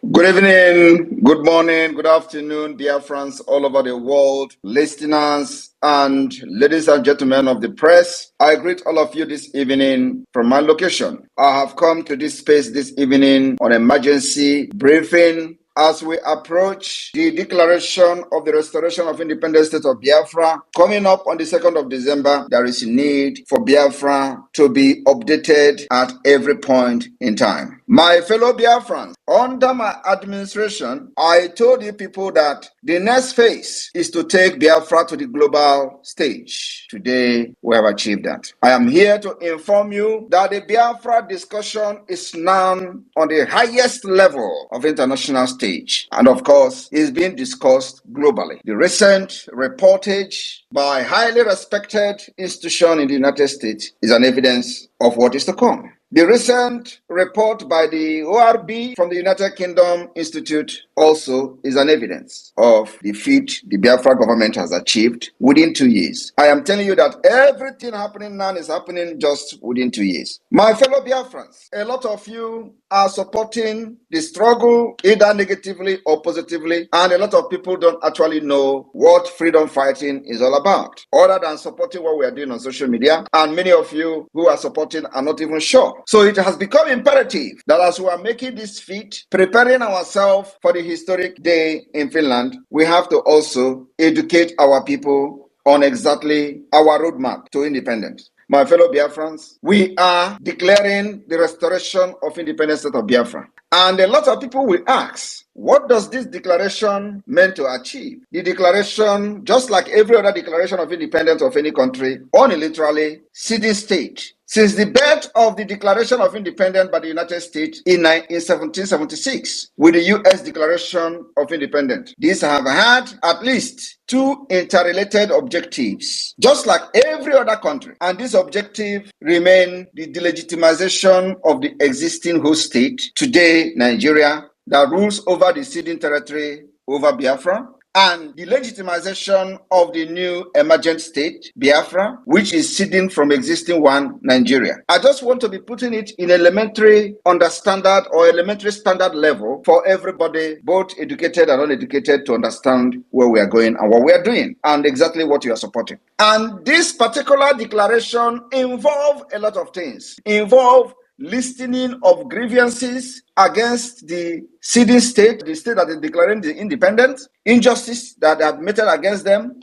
Good evening, good morning, good afternoon, dear friends all over the world, listeners, and ladies and gentlemen of the press. I greet all of you this evening from my location. I have come to this space this evening on emergency briefing as we approach the declaration of the restoration of independent state of Biafra. Coming up on the 2nd of December, there is a need for Biafra to be updated at every point in time. My fellow Biafrans, under my administration, I told you people that the next phase is to take Biafra to the global stage. Today, we have achieved that. I am here to inform you that the Biafra discussion is now on the highest level of international stage, and of course, is being discussed globally. The recent reportage by highly respected institution in the United States is an evidence of what is to come. The recent report by the ORB from the United Kingdom Institute also is an evidence of the feat the Biafra government has achieved within 2 years. I am telling you that everything happening now is happening just within 2 years. My fellow Biafrans, a lot of you are supporting the struggle either negatively or positively, and a lot of people don't actually know what freedom fighting is all about, other than supporting what we are doing on social media, and many of you who are supporting are not even sure. So it has become imperative that as we are making this feat, preparing ourselves for the historic day in Finland, we have to also educate our people on exactly our roadmap to independence. My fellow Biafrans, we are declaring the restoration of independence state of Biafra. And a lot of people will ask, what does this declaration mean to achieve? The declaration, just like every other declaration of independence of any country, unilaterally ceding state. Since the birth of the Declaration of Independence by the United States in 1776, with the U.S. Declaration of Independence, these have had at least two interrelated objectives, just like every other country. And this objective remain the delegitimization of the existing host state, today Nigeria, that rules over the ceding territory over Biafra, and the legitimization of the new emergent state, Biafra, which is ceding from existing one, Nigeria. I just want to be putting it in elementary understandard or elementary standard level for everybody, both educated and uneducated, to understand where we are going and what we are doing and exactly what you are supporting. And this particular declaration involves a lot of things. Involve listening of grievances against the ceding state, the state that is declaring the independence, injustice that are meted against them,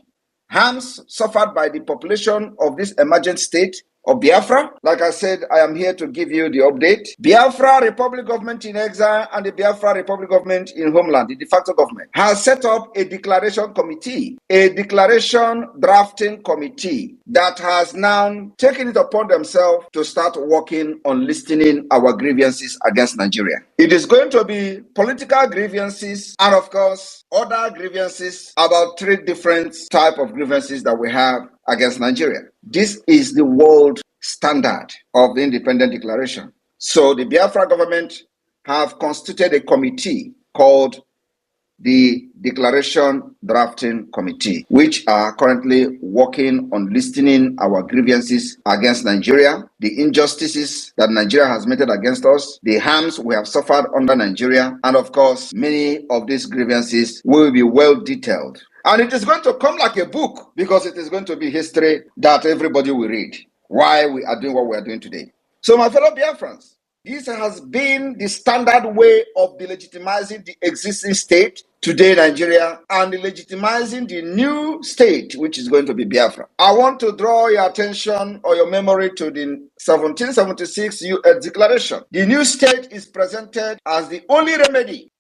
harms suffered by the population of this emergent state of Biafra. Like I said, I am here to give you the update. Biafra Republic Government in exile and the Biafra Republic Government in homeland, the de facto government, has set up a declaration committee, a declaration drafting committee that has now taken it upon themselves to start working on listening our grievances against Nigeria. It is going to be political grievances and, of course, other grievances, about 3 different types of grievances that we have against Nigeria. This is the world standard of the independent declaration. So the Biafra government have constituted a committee called the Declaration Drafting Committee, which are currently working on listening our grievances against Nigeria, the injustices that Nigeria has meted against us, the harms we have suffered under Nigeria, and of course, many of these grievances will be well detailed. And it is going to come like a book, because it is going to be history that everybody will read, why we are doing what we are doing today. So my fellow Biafrans, this has been the standard way of delegitimizing the existing state, today Nigeria, and legitimizing the new state, which is going to be Biafra. I want to draw your attention or your memory to the 1776 U.S. Declaration. The new state is presented as the only remedy.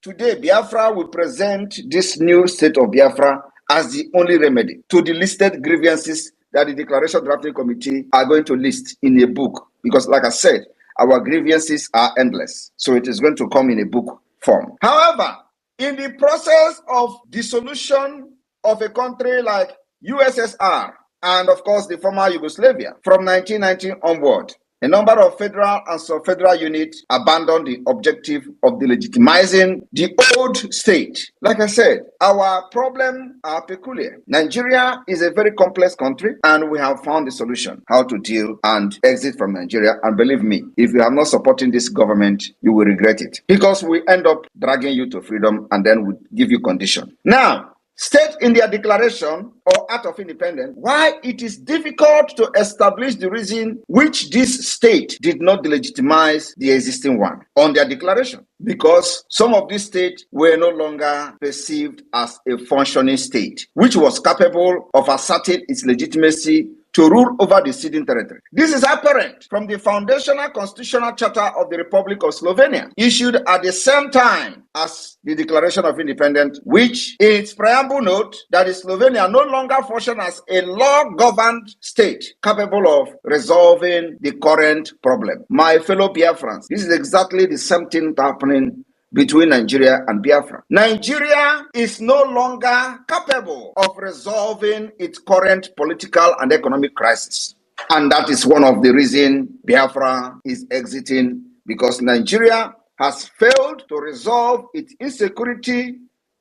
Today, Biafra will present this new state of Biafra as the only remedy to the listed grievances that the Declaration Drafting Committee are going to list in a book. Because, like I said, our grievances are endless. So it is going to come in a book form. However, in the process of dissolution of a country like USSR and, of course, the former Yugoslavia from 1990 onward, A number of federal and sub-federal units abandoned the objective of delegitimizing the old state. Like I said, our problems are peculiar. Nigeria is a very complex country, and we have found the solution how to deal and exit from Nigeria. And believe me, if you are not supporting this government, you will regret it, because we end up dragging you to freedom and then we give you condition. Now, state in their declaration or act of independence why it is difficult to establish the reason which this state did not delegitimize the existing one on their declaration. Because some of these states were no longer perceived as a functioning state, which was capable of asserting its legitimacy to rule over the ceding territory. This is apparent from the foundational constitutional charter of the Republic of Slovenia, issued at the same time as the Declaration of Independence, which in its preamble note that Slovenia no longer functions as a law-governed state capable of resolving the current problem. My fellow Biafrans, this is exactly the same thing happening between Nigeria and Biafra. Nigeria is no longer capable of resolving its current political and economic crisis. And that is one of the reasons Biafra is exiting, because Nigeria has failed to resolve its insecurity,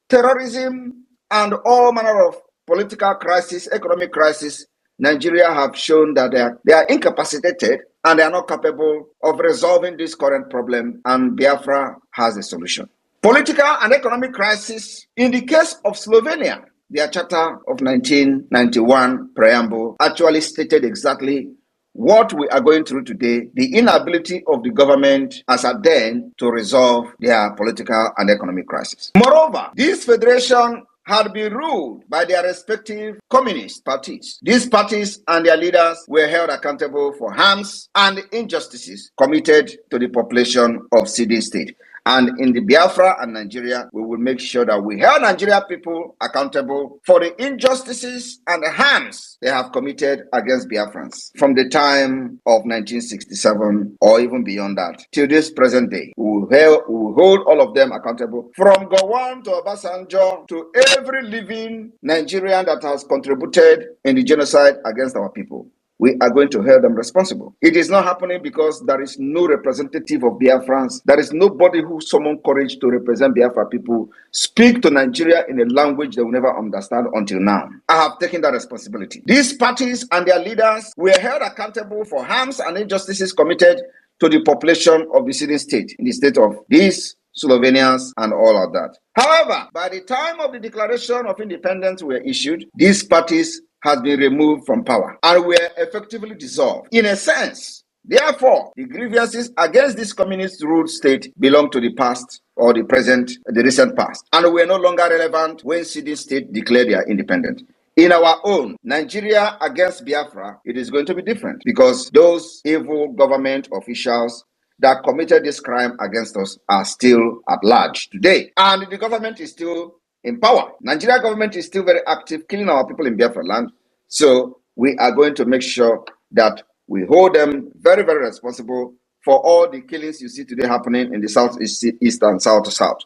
terrorism, and all manner of political crisis, economic crisis. Nigeria have shown that they are incapacitated and they are not capable of resolving this current problem, and Biafra has a solution. Political and economic crisis. In the case of Slovenia, their Charter of 1991 preamble actually stated exactly what we are going through today, the inability of the government as at then to resolve their political and economic crisis. Moreover, this federation had been ruled by their respective communist parties. These parties and their leaders were held accountable for harms and injustices committed to the population of ceding state. And in the Biafra and Nigeria, we will make sure that we hold Nigeria people accountable for the injustices and the harms they have committed against Biafrans from the time of 1967 or even beyond that till this present day. We will hold all of them accountable, from Gowon to Obasanjo to every living Nigerian that has contributed in the genocide against our people. We are going to hold them responsible. It is not happening because there is no representative of Biafrans. There is nobody who summoned courage to represent Biafra people, speak to Nigeria in a language they will never understand until now. I have taken that responsibility. These parties and their leaders were held accountable for harms and injustices committed to the population of the ceding state, in the state of these Slovenians and all of that. However, by the time of the Declaration of Independence were issued, these parties has been removed from power and were effectively dissolved. In a sense, therefore, the grievances against this communist-ruled state belong to the past or the present, the recent past, and were no longer relevant when ceding state declared their independence. In our own Nigeria against Biafra, it is going to be different, because those evil government officials that committed this crime against us are still at large today, and the government is still in power. Nigeria government is still very active, killing our people in Biafra land. So we are going to make sure that we hold them very, very responsible for all the killings you see today happening in the southeast, east, and south.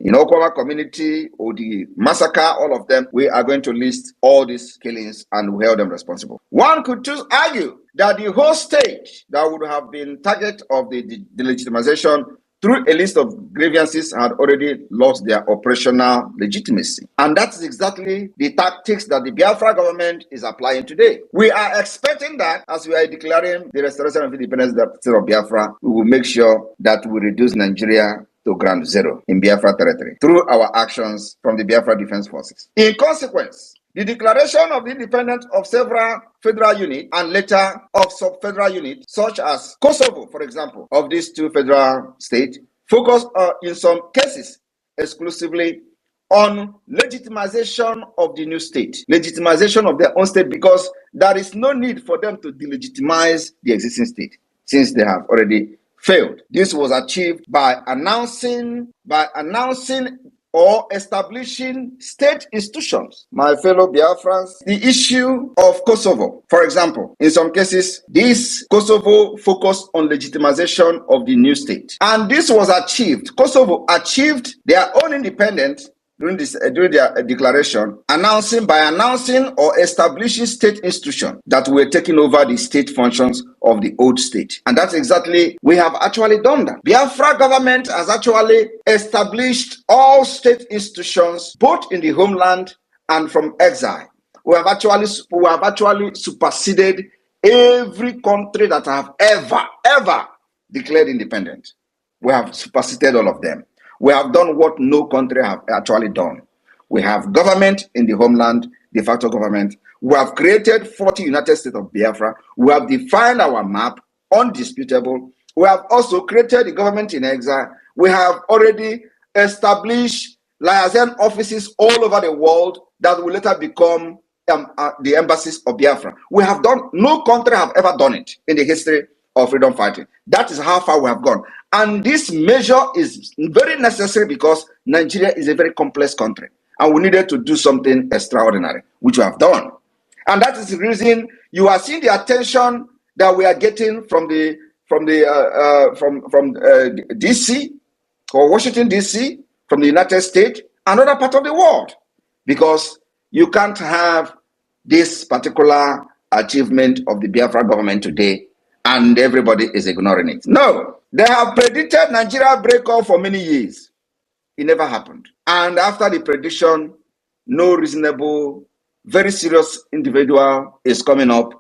In Okwa community, or the massacre, all of them, we are going to list all these killings and we hold them responsible. One could just argue that the whole state that would have been target of the delegitimization through a list of grievances had already lost their operational legitimacy. And that's exactly the tactics that the Biafra government is applying today. We are expecting that as we are declaring the restoration of independence of Biafra, we will make sure that we reduce Nigeria to ground zero in Biafra territory through our actions from the Biafra Defense Forces. In consequence, the declaration of the independence of several federal units and later of sub-federal units, such as Kosovo, for example, of these two federal states, focus in some cases exclusively on legitimization of the new state, legitimization of their own state, because there is no need for them to delegitimize the existing state since they have already failed. This was achieved by announcing or establishing state institutions. My fellow Biafrans, the issue of Kosovo, for example, in some cases, this Kosovo focused on legitimization of the new state. And this was achieved. Kosovo achieved their own independence during their declaration, by announcing or establishing state institutions that were taking over the state functions of the old state. And that's exactly, we have actually done that. Biafra government has actually established all state institutions, both in the homeland and from exile. We have actually superseded every country that have ever declared independent. We have superseded all of them. We have done what no country have actually done. We have government in the homeland, de facto government. We have created 40 United States of Biafra. We have defined our map, undisputable. We have also created the government in exile. We have already established liaison offices all over the world that will later become the embassies of Biafra. We have done, no country have ever done it in the history of freedom fighting. That is how far we have gone. And this measure is very necessary because Nigeria is a very complex country and we needed to do something extraordinary, which we have done. And that is the reason you are seeing the attention that we are getting from DC or Washington DC, from the United States, and other part of the world, because you can't have this particular achievement of the Biafra government today and everybody is ignoring it. No, they have predicted Nigeria breakup for many years. It never happened. And after the prediction, no reasonable, very serious individual is coming up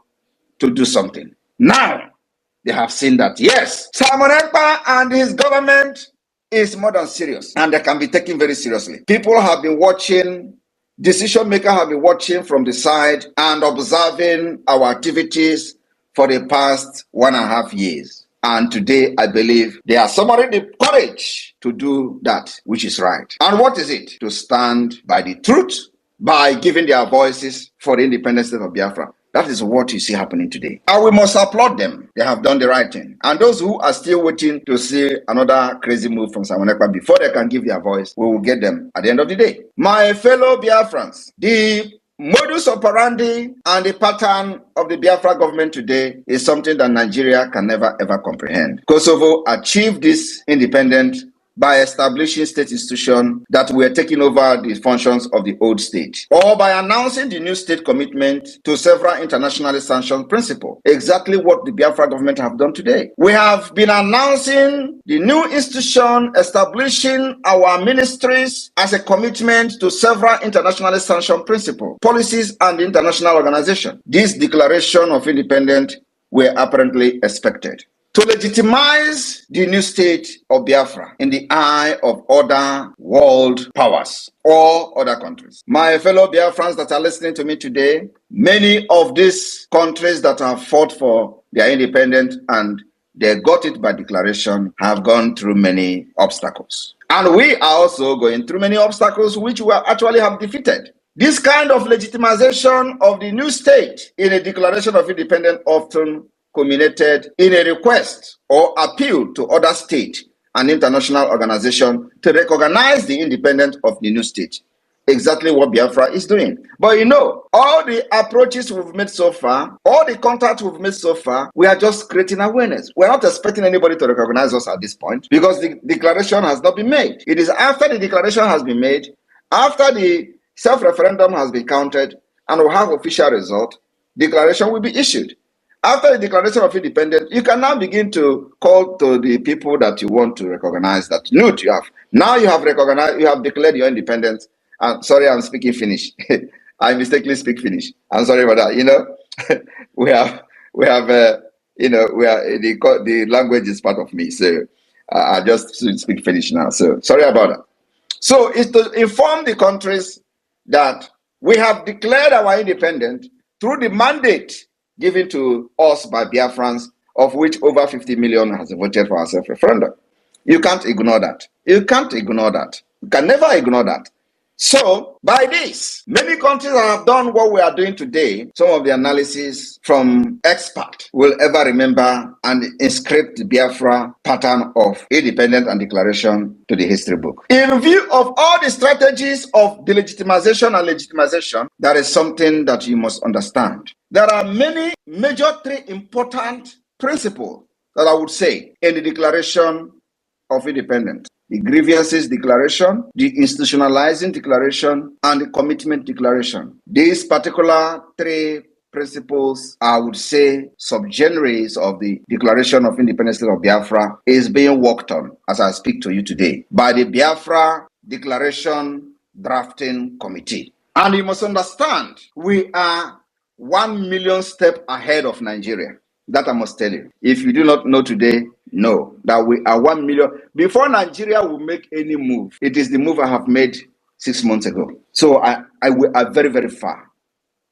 to do something. Now, they have seen that, yes, Simon Ekpa and his government is more than serious and they can be taken very seriously. People have been watching, decision makers have been watching from the side and observing our activities for the past 1.5 years. And today, I believe they are summoning the courage to do that which is right. And what is it? To stand by the truth, by giving their voices for the independence of Biafra. That is what you see happening today. And we must applaud them. They have done the right thing. And those who are still waiting to see another crazy move from Simon Ekpa before they can give their voice, we will get them at the end of the day. My fellow Biafrans, the modus operandi and the pattern of the Biafra government today is something that Nigeria can never ever comprehend. Kosovo achieved this independence by establishing state institutions that were taking over the functions of the old state, or by announcing the new state commitment to several internationally sanctioned principles. Exactly what the Biafra government have done today. We have been announcing the new institution, establishing our ministries as a commitment to several internationally sanctioned principles, policies, and international organizations. This declaration of independence were apparently expected to legitimize the new state of Biafra in the eye of other world powers or other countries. My fellow Biafrans that are listening to me today, many of these countries that have fought for their independence and they got it by declaration have gone through many obstacles. And we are also going through many obstacles which we actually have defeated. This kind of legitimization of the new state in a declaration of independence often culminated in a request or appeal to other states and international organizations to recognize the independence of the new state. Exactly what Biafra is doing. But you know, all the approaches we've made so far, all the contacts we've made so far, we are just creating awareness. We're not expecting anybody to recognize us at this point because the declaration has not been made. It is after the declaration has been made, after the self-referendum has been counted, and we have official result, declaration will be issued. After the declaration of independence, you can now begin to call to the people that you want to recognize that. Look, you have recognized, you have declared your independence. Sorry, I'm speaking Finnish. I mistakenly speak Finnish. I'm sorry about that. You know, we have, the language is part of me. So I just speak Finnish now. So sorry about that. So it's to inform the countries that we have declared our independence through the mandate given to us by Biafrans, of which over 50 million has voted for our self-referendum. You can't ignore that. You can't ignore that. You can never ignore that. So, by this, many countries have done what we are doing today. Some of the analysis from experts will ever remember and inscribe the Biafra pattern of independence and declaration to the history book. In view of all the strategies of delegitimization and legitimization, there is something that you must understand. There are many major three important principles that I would say in the Declaration of Independence. the grievances declaration, the institutionalizing declaration, and the commitment declaration. These particular three principles, I would say, subgenres of the Declaration of Independence of Biafra is being worked on as I speak to you today by the Biafra Declaration Drafting Committee. And you must understand, we are 1 million steps ahead of Nigeria. That I must tell you. If you do not know today, know that we are 1 million. Before Nigeria will make any move, it is the move I have made 6 months ago. So we are very, very far.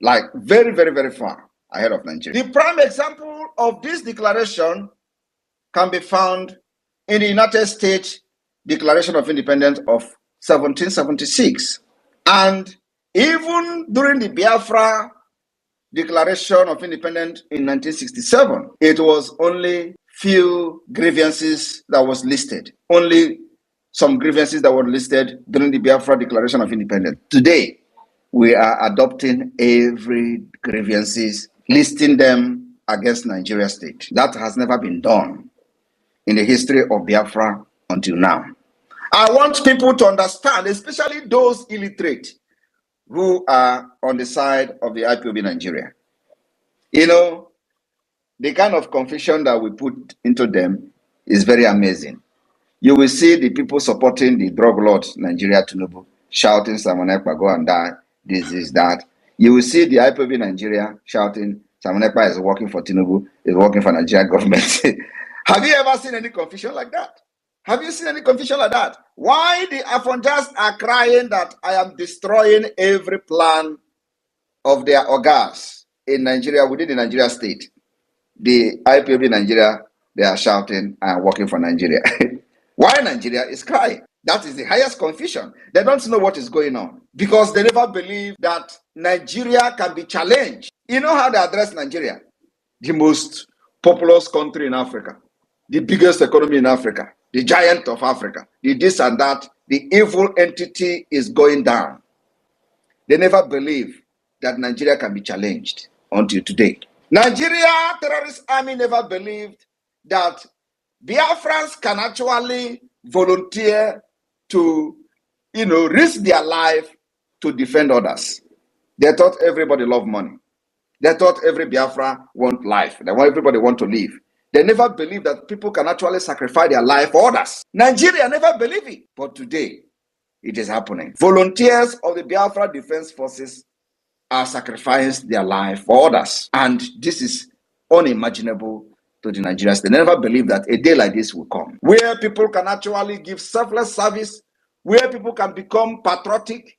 Like very, very, very far ahead of Nigeria. The prime example of this declaration can be found in the United States Declaration of Independence of 1776. And even during the Biafra Declaration of Independence in 1967, it was only few grievances that was listed. Only some grievances that were listed during the Biafra Declaration of Independence. Today, we are adopting every grievances, listing them against Nigeria state. That has never been done in the history of Biafra until now. I want people to understand, especially those illiterate who are on the side of the IPOB Nigeria. You know, the kind of confusion that we put into them is very amazing. You will see the people supporting the drug lord Nigeria Tinubu shouting, Simon Ekpa, go and die, this is that. You will see the IPOB Nigeria shouting, Simon Ekpa is working for Tinubu, is working for Nigerian government. Have you ever seen any confusion like that? Have you seen any confusion like that? Why the Afonjas are crying that I am destroying every plan of their ogas in Nigeria, within the Nigeria state? The IPOB Nigeria, they are shouting, I am working for Nigeria. Why Nigeria is crying? That is the highest confusion. They don't know what is going on because they never believe that Nigeria can be challenged. You know how they address Nigeria? The most populous country in Africa, the biggest economy in Africa, the giant of Africa, the this and that, the evil entity is going down. They never believe that Nigeria can be challenged until today. Nigeria terrorist army never believed that Biafrans can actually volunteer to, risk their life to defend others. They thought everybody loved money. They thought every Biafra want life. Everybody want to live. They never believed that people can actually sacrifice their life for others. Nigeria never believed it. But today, it is happening. Volunteers of the Biafra Defense Forces are sacrificing their life for others. And this is unimaginable to the Nigerians. They never believed that a day like this will come, where people can actually give selfless service, where people can become patriotic,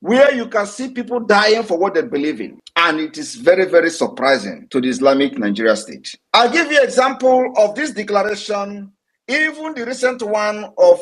where you can see people dying for what they believe in. And it is very, very surprising to the Islamic Nigeria state. I'll give you an example of this declaration, even the recent one of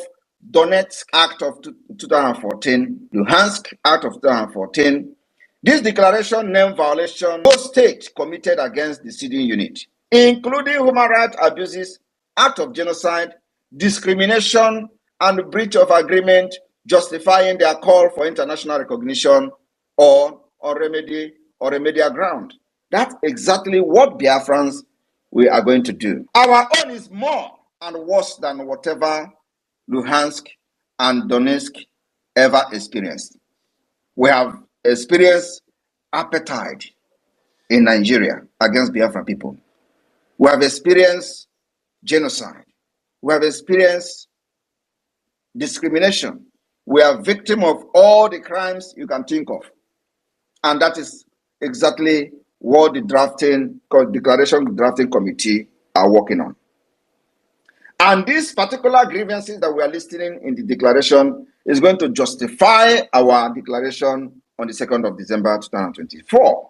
Donetsk Act of 2014, Luhansk Act of 2014. This declaration named violation no state committed against the sitting unit, including human rights abuses, act of genocide, discrimination, and breach of agreement justifying their call for international recognition or remedial ground. That's exactly what Biafrans we are going to do. Our own is more and worse than whatever Luhansk and Donetsk ever experienced. We have experienced apartheid in Nigeria against Biafran people. We have experienced genocide. We have experienced discrimination. We are victims of all the crimes you can think of. And that is exactly what the Declaration Drafting Committee are working on. And these particular grievances that we are listing in the declaration is going to justify our declaration on the 2nd of December 2024.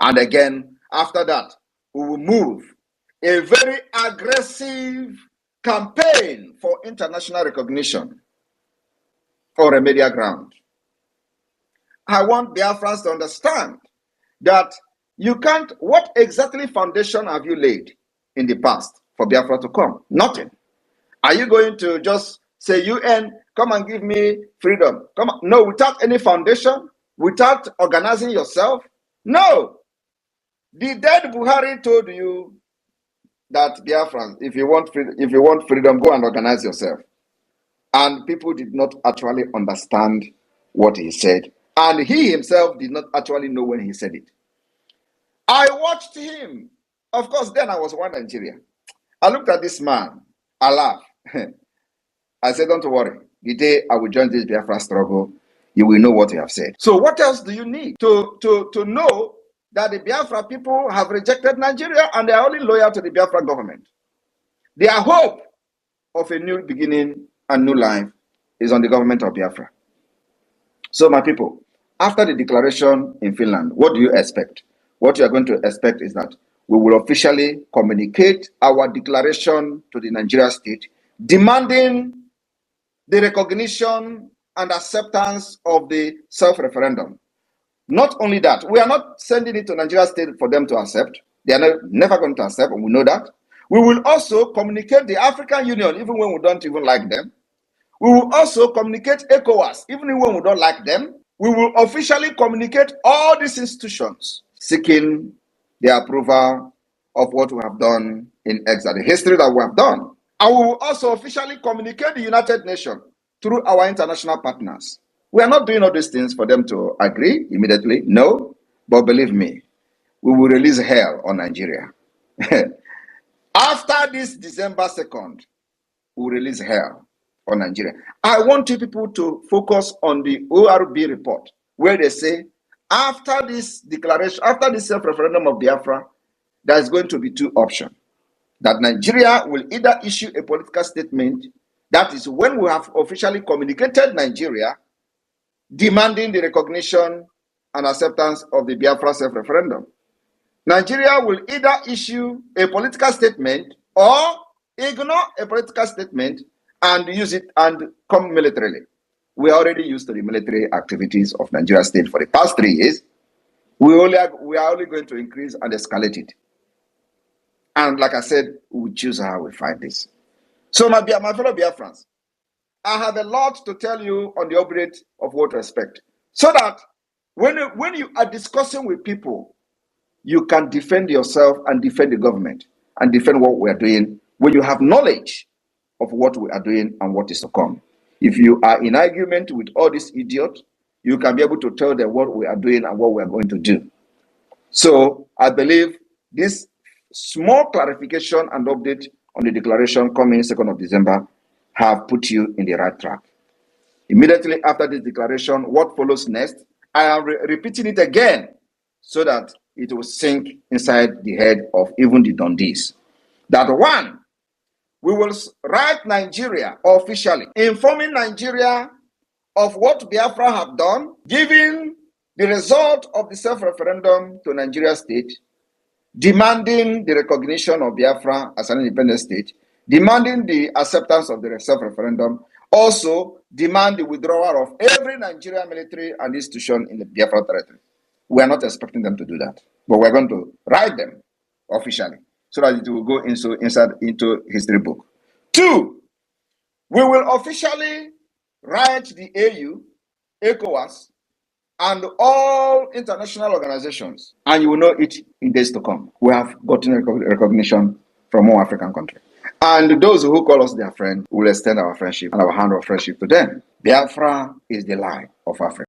And again, after that, we will move a very aggressive campaign for international recognition for remedial ground. I want Biafrans to understand that you can't, what exactly foundation have you laid in the past for Biafra to come? Nothing. Are you going to just say, UN, come and give me freedom? Come on. No, without any foundation, without organizing yourself? No. The dead Buhari told you that Biafrans, if you want freedom, go and organize yourself. And people did not actually understand what he said. And he himself did not actually know when he said it. I watched him. Of course, then I was one Nigeria. I looked at this man. I laughed. I said, don't worry. The day I will join this Biafra struggle, you will know what you have said. So what else do you need to know that the Biafra people have rejected Nigeria and they are only loyal to the Biafra government? Their hope of a new beginning and new life is on the government of Biafra. So my people, after the declaration in Finland, what do you expect? What you are going to expect is that we will officially communicate our declaration to the Nigeria state, demanding the recognition and acceptance of the self-referendum. Not only that, we are not sending it to Nigeria state for them to accept. They are never going to accept, and we know that. We will also communicate the African Union, even when we don't even like them. We will also communicate ECOWAS, even when we don't like them. We will officially communicate all these institutions seeking the approval of what we have done in exile, the history that we have done. And we will also officially communicate the United Nations through our international partners. We are not doing all these things for them to agree immediately, no. But believe me, we will release hell on Nigeria. After this December 2nd, we will release hell on Nigeria. I want you people to focus on the ORB report, where they say, after this declaration, after this self-referendum of Biafra, there's going to be two options. That Nigeria will either issue a political statement, that is when we have officially communicated Nigeria, demanding the recognition and acceptance of the Biafra self-referendum. Nigeria will either issue a political statement or ignore a political statement and use it and come militarily. We are already used to the military activities of Nigeria state for the past 3 years. We are only going to increase and escalate it. And like I said, we choose how we fight this. So my fellow Biafrans, I have a lot to tell you on the update of what to expect. So that when you are discussing with people, you can defend yourself and defend the government and defend what we are doing when you have knowledge of what we are doing and what is to come. If you are in argument with all these idiots, you can be able to tell them what we are doing and what we are going to do. So I believe this small clarification and update on the declaration coming 2nd of December have put you in the right track. Immediately after this declaration, what follows next? I am repeating it again so that it will sink inside the head of even the Dundees. That one, we will write Nigeria officially, informing Nigeria of what Biafra have done, giving the result of the self-referendum to Nigeria state, demanding the recognition of Biafra as an independent state, demanding the acceptance of the self-referendum, also demand the withdrawal of every Nigerian military and institution in the Biafra territory. We are not expecting them to do that, but we're going to write them officially so that it will go into history book. 2, we will officially write the AU, ECOWAS, and all international organizations, and you will know it in days to come. We have gotten recognition from all African countries. And those who call us their friend will extend our friendship and our hand of friendship to them. Biafra is the light of Africa.